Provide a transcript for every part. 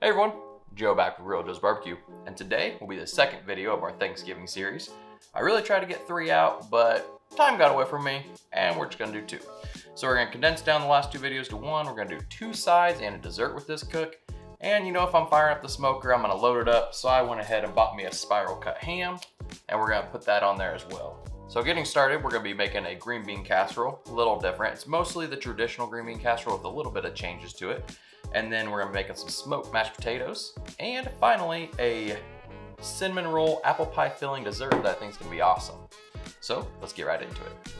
Hey everyone, Joe back with Real Joe's Barbecue, and today will be the second video of our Thanksgiving series. I really tried to get 3 out, but time got away from me, and we're just gonna do 2. So we're gonna condense down the last 2 videos to 1. We're gonna do 2 sides and a dessert with this cook. And you know, if I'm firing up the smoker, I'm gonna load it up. So I went ahead and bought me a spiral cut ham, and we're gonna put that on there as well. So getting started, we're gonna be making a green bean casserole, a little different. It's mostly the traditional green bean casserole with a little bit of changes to it. And then we're gonna be making some smoked mashed potatoes. And finally, a cinnamon roll apple pie filling dessert that I think is gonna be awesome. So let's get right into it.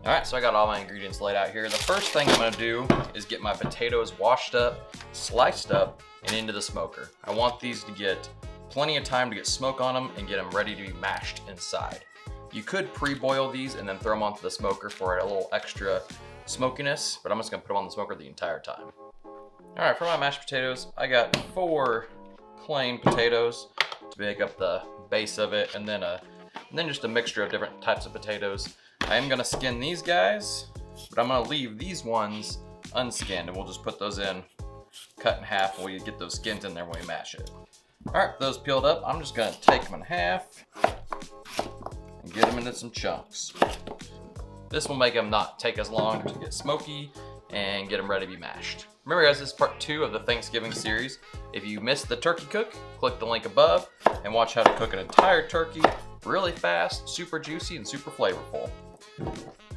All right, so I got all my ingredients laid out here. The first thing I'm gonna do is get my potatoes washed up, sliced up, and into the smoker. I want these to get plenty of time to get smoke on them and get them ready to be mashed inside. You could pre-boil these and then throw them onto the smoker for a little extra smokiness, but I'm just gonna put them on the smoker the entire time. All right, for my mashed potatoes, I got 4 plain potatoes to make up the base of it, and then just a mixture of different types of potatoes. I am gonna skin these guys, but I'm gonna leave these ones unskinned, and we'll just put those in, cut in half, and we get those skins in there when we mash it. All right, those peeled up, I'm just gonna take them in half and get them into some chunks. This will make them not take as long to get smoky and get them ready to be mashed. Remember guys, this is part 2 of the Thanksgiving series. If you missed the turkey cook, click the link above and watch how to cook an entire turkey really fast, super juicy, and super flavorful.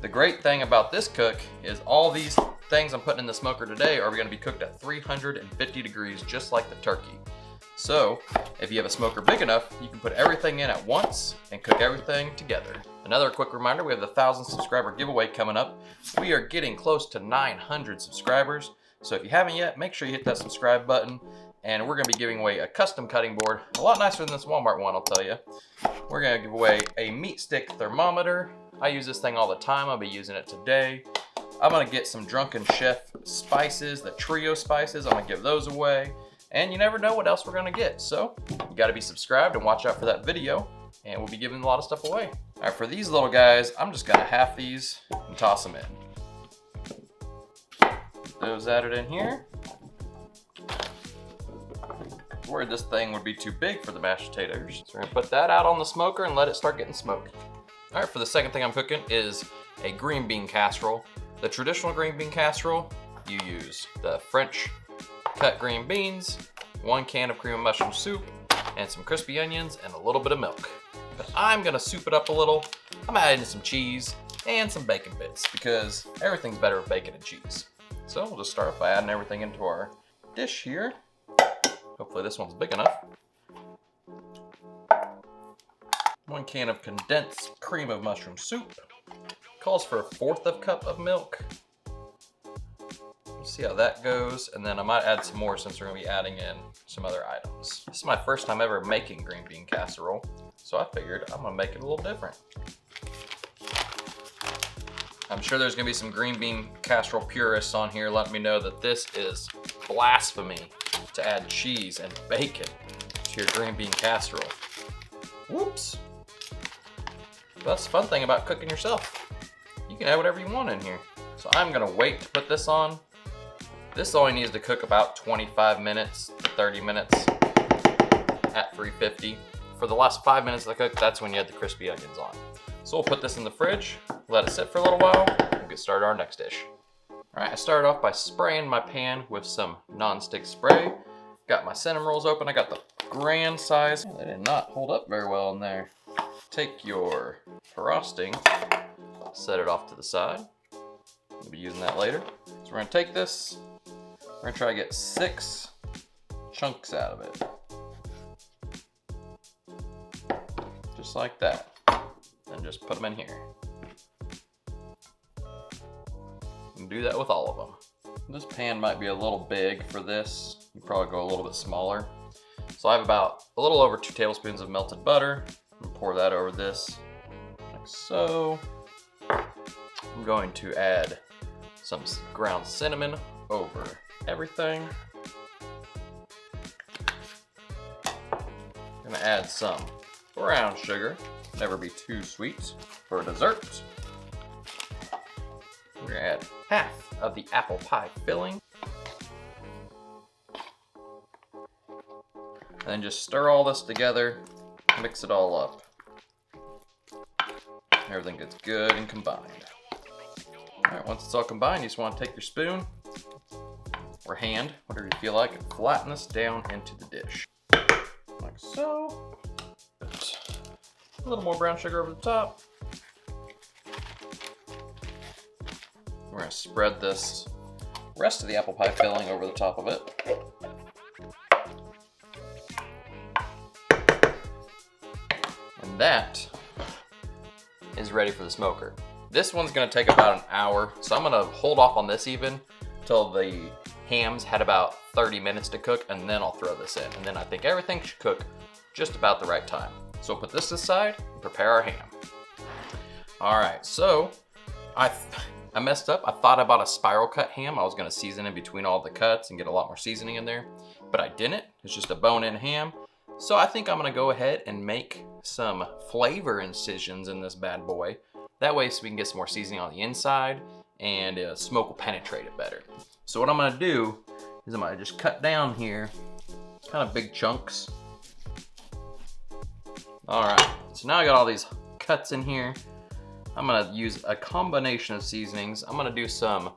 The great thing about this cook is all these things I'm putting in the smoker today are gonna be cooked at 350 degrees, just like the turkey. So if you have a smoker big enough, you can put everything in at once and cook everything together. Another quick reminder, we have the 1,000 subscriber giveaway coming up. We are getting close to 900 subscribers. So if you haven't yet, make sure you hit that subscribe button, and we're gonna be giving away a custom cutting board, a lot nicer than this Walmart one, I'll tell you. We're gonna give away a MeatStick Thermometer. I use this thing all the time, I'll be using it today. I'm gonna get some DrunkenChef spices, the trio spices, I'm gonna give those away. And you never know what else we're gonna get. So you gotta be subscribed and watch out for that video, and we'll be giving a lot of stuff away. All right, for these little guys, I'm just gonna half these and toss them in. Those added in here. Worried this thing would be too big for the mashed potatoes. So we're gonna put that out on the smoker and let it start getting smoked. All right, for the second thing I'm cooking is a green bean casserole. The traditional green bean casserole, you use the French cut green beans, 1 can of cream of mushroom soup, and some crispy onions and a little bit of milk. But I'm gonna soup it up a little. I'm adding some cheese and some bacon bits because everything's better with bacon and cheese. So we'll just start by adding everything into our dish here. Hopefully this one's big enough. 1 can of condensed cream of mushroom soup. Calls for 1/4 cup of milk. We'll see how that goes, and then I might add some more since we're gonna be adding in some other items. This is my first time ever making green bean casserole, so I figured I'm gonna make it a little different. I'm sure there's gonna be some green bean casserole purists on here letting me know that this is blasphemy to add cheese and bacon to your green bean casserole. Whoops. That's the fun thing about cooking yourself. You can add whatever you want in here. So I'm gonna wait to put this on. This only needs to cook about 25 minutes to 30 minutes at 350. For the last 5 minutes of the cook, that's when you add the crispy onions on. So we'll put this in the fridge, let it sit for a little while, and get started on our next dish. All right, I started off by spraying my pan with some non-stick spray. Got my cinnamon rolls open. I got the grand size. They did not hold up very well in there. Take your frosting, set it off to the side. We'll be using that later. So we're gonna take this, we're gonna try to get 6 chunks out of it. Just like that. And just put them in here. And do that with all of them. This pan might be a little big for this. You probably go a little bit smaller. So I have about a little over 2 tablespoons of melted butter. I'm gonna pour that over this, like so. I'm going to add some ground cinnamon over everything. I'm gonna add some brown sugar. Never be too sweet for dessert. We're gonna add half of the apple pie filling. And then just stir all this together, mix it all up. Everything gets good and combined. All right, once it's all combined, you just want to take your spoon or hand, whatever you feel like, and flatten this down into the dish. Like so. A little more brown sugar over the top. We're gonna spread this rest of the apple pie filling over the top of it. And that is ready for the smoker. This one's gonna take about an hour, so I'm gonna hold off on this even till the hams had about 30 minutes to cook, and then I'll throw this in. And then I think everything should cook just about the right time. So we'll put this aside and prepare our ham. All right, so I messed up. I thought I bought a spiral cut ham. I was gonna season in between all the cuts and get a lot more seasoning in there, but I didn't. It's just a bone-in ham. So I think I'm gonna go ahead and make some flavor incisions in this bad boy. That way so we can get some more seasoning on the inside and smoke will penetrate it better. So what I'm gonna do is I'm gonna just cut down here, kind of big chunks. All right, so now I got all these cuts in here. I'm gonna use a combination of seasonings. I'm gonna do some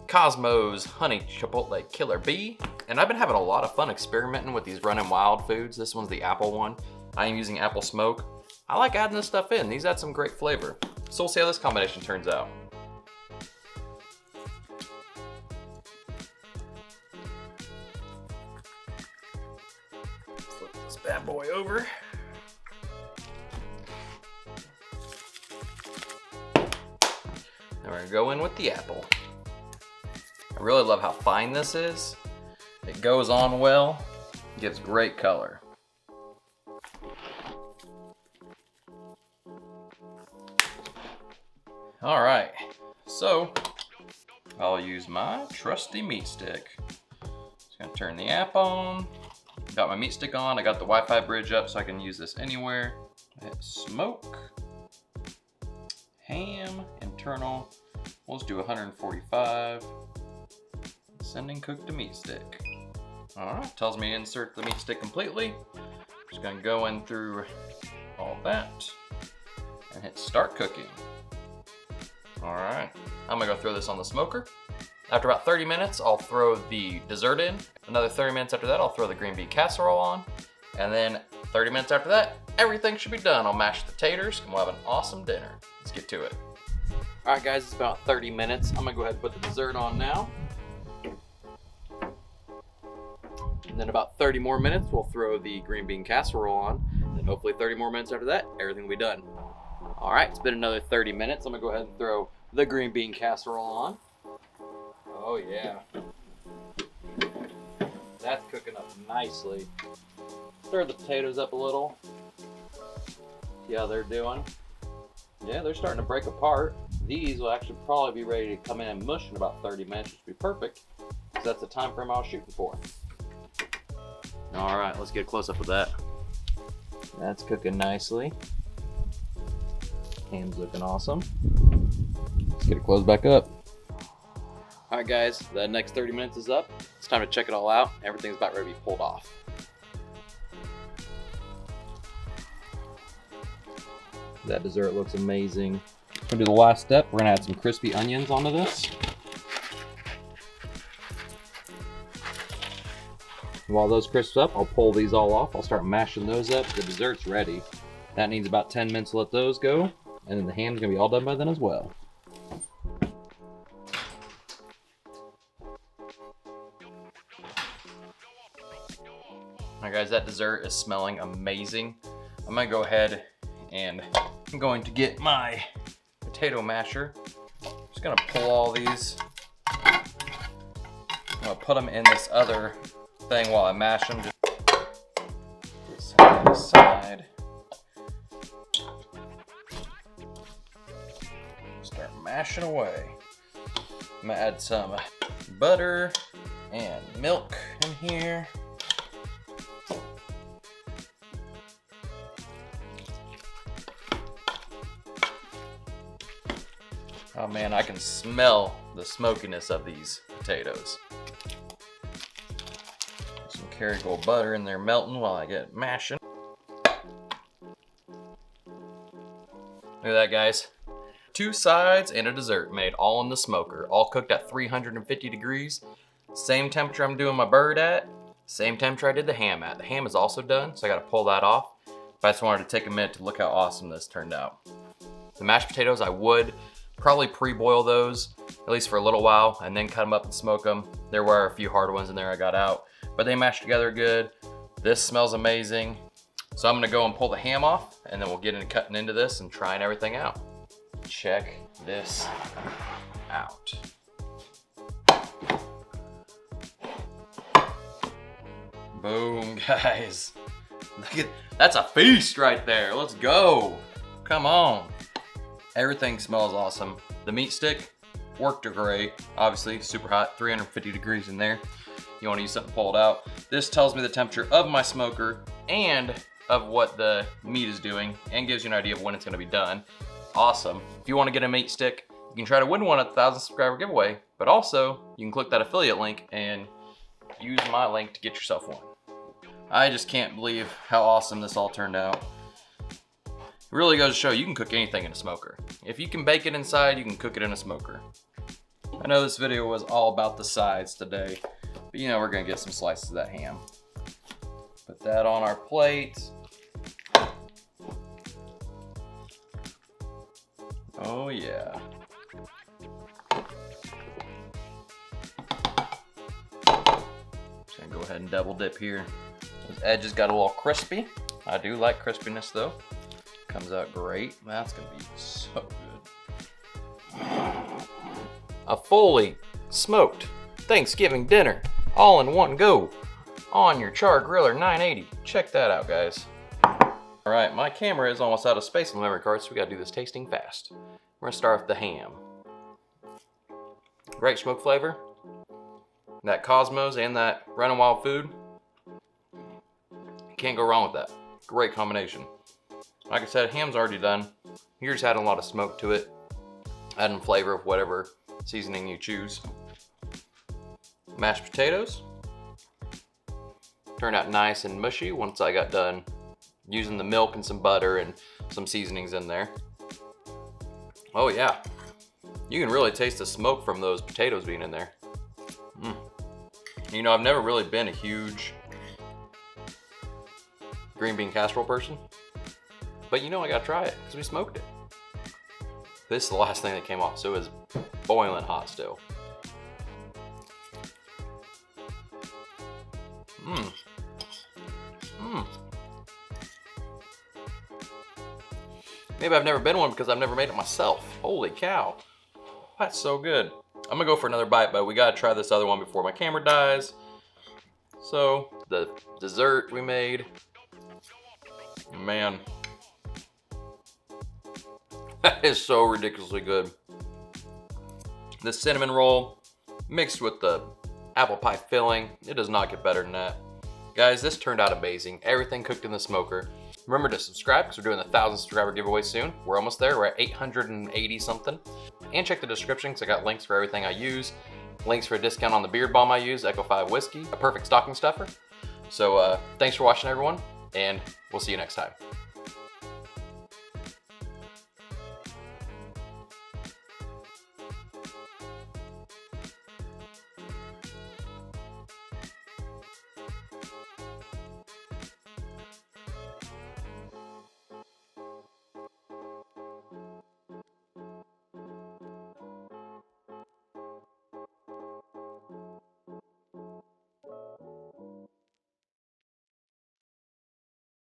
Cosmo's Honey Chipotle Killer Bee. And I've been having a lot of fun experimenting with these Runnin' Wild foods. This one's the apple one. I am using apple smoke. I like adding this stuff in. These add some great flavor. So we'll see how this combination turns out. Flip this bad boy over. Now we're gonna go in with the apple. I really love how fine this is. It goes on well, gives great color. All right, so I'll use my trusty meat stick. Just gonna turn the app on. Got my meat stick on. I got the Wi-Fi bridge up so I can use this anywhere. I hit smoke, ham, internal. We'll just do 145. Sending cook to meat stick. All right, tells me to insert the meat stick completely. Just gonna go in through all that and hit start cooking. All right, I'm gonna go throw this on the smoker. After about 30 minutes, I'll throw the dessert in. Another 30 minutes after that, I'll throw the green bean casserole on. And then 30 minutes after that, everything should be done. I'll mash the taters and we'll have an awesome dinner. Let's get to it. All right guys, it's about 30 minutes. I'm gonna go ahead and put the dessert on now. And then about 30 more minutes, we'll throw the green bean casserole on. And then hopefully 30 more minutes after that, everything will be done. All right, it's been another 30 minutes. I'm gonna go ahead and throw the green bean casserole on. Oh yeah. That's cooking up nicely. Stir the potatoes up a little. See how they're doing? Yeah, they're starting to break apart. These will actually probably be ready to come in and mush in about 30 minutes, which would be perfect, because that's the time frame I was shooting for. All right, let's get a close up of that. That's cooking nicely. Ham's looking awesome. Let's get it closed back up. All right guys, the next 30 minutes is up. It's time to check it all out. Everything's about ready to be pulled off. That dessert looks amazing. We're gonna do the last step. We're gonna add some crispy onions onto this. While those crisp up, I'll pull these all off. I'll start mashing those up. The dessert's ready. That needs about 10 minutes to let those go. And then the ham's gonna be all done by then as well. Alright guys, that dessert is smelling amazing. I'm gonna go ahead and I'm going to get my potato masher. Just gonna pull all these. I'm gonna put them in this other thing while I mash them. Just set that aside. Start mashing away. I'm gonna add some butter and milk in here. Oh man, I can smell the smokiness of these potatoes. Some Chargriller butter in there melting while I get mashing. Look at that, guys. 2 sides and a dessert made all in the smoker, all cooked at 350 degrees. Same temperature I'm doing my bird at, same temperature I did the ham at. The ham is also done, so I gotta pull that off. But I just wanted to take a minute to look how awesome this turned out. The mashed potatoes, I would probably pre-boil those, at least for a little while, and then cut them up and smoke them. There were a few hard ones in there I got out, but they mashed together good. This smells amazing. So I'm gonna go and pull the ham off, and then we'll get into cutting into this and trying everything out. Check this out. Boom, guys. Look at, that's a feast right there. Let's go. Come on. Everything smells awesome. The meat stick worked great. Obviously, super hot, 350 degrees in there. You wanna use something to pull it out. This tells me the temperature of my smoker and of what the meat is doing, and gives you an idea of when it's gonna be done. Awesome. If you wanna get a meat stick, you can try to win one at the 1,000 subscriber giveaway, but also you can click that affiliate link and use my link to get yourself one. I just can't believe how awesome this all turned out. It really goes to show you can cook anything in a smoker. If you can bake it inside, you can cook it in a smoker. I know this video was all about the sides today, but you know we're gonna get some slices of that ham. Put that on our plate. Oh yeah. Just gonna go ahead and double dip here. Those edges got a little crispy. I do like crispiness though. Comes out great. That's gonna be so good. A fully smoked Thanksgiving dinner, all in one go, on your Chargriller 980. Check that out, guys. All right, my camera is almost out of space on the memory card, so we gotta do this tasting fast. We're gonna start with the ham. Great smoke flavor. That Cosmos and that Running Wild food. Can't go wrong with that. Great combination. Like I said, ham's already done. You're just adding a lot of smoke to it. Adding flavor of whatever seasoning you choose. Mashed potatoes. Turned out nice and mushy once I got done using the milk and some butter and some seasonings in there. Oh yeah, you can really taste the smoke from those potatoes being in there. You know, I've never really been a huge green bean casserole person, but you know I gotta try it because we smoked it. This is the last thing that came off, so it was boiling hot still. Maybe I've never been one because I've never made it myself. Holy cow, that's so good. I'm gonna go for another bite, but we gotta try this other one before my camera dies. So, the dessert we made, man, that is so ridiculously good. The cinnamon roll mixed with the apple pie filling, it does not get better than that. Guys, this turned out amazing. Everything cooked in the smoker. Remember to subscribe because we're doing the 1,000 subscriber giveaway soon. We're almost there. We're at 880 something. And check the description because I got links for everything I use. Links for a discount on the beard balm I use, Echo 5 Whiskey, a perfect stocking stuffer. So thanks for watching, everyone, and we'll see you next time.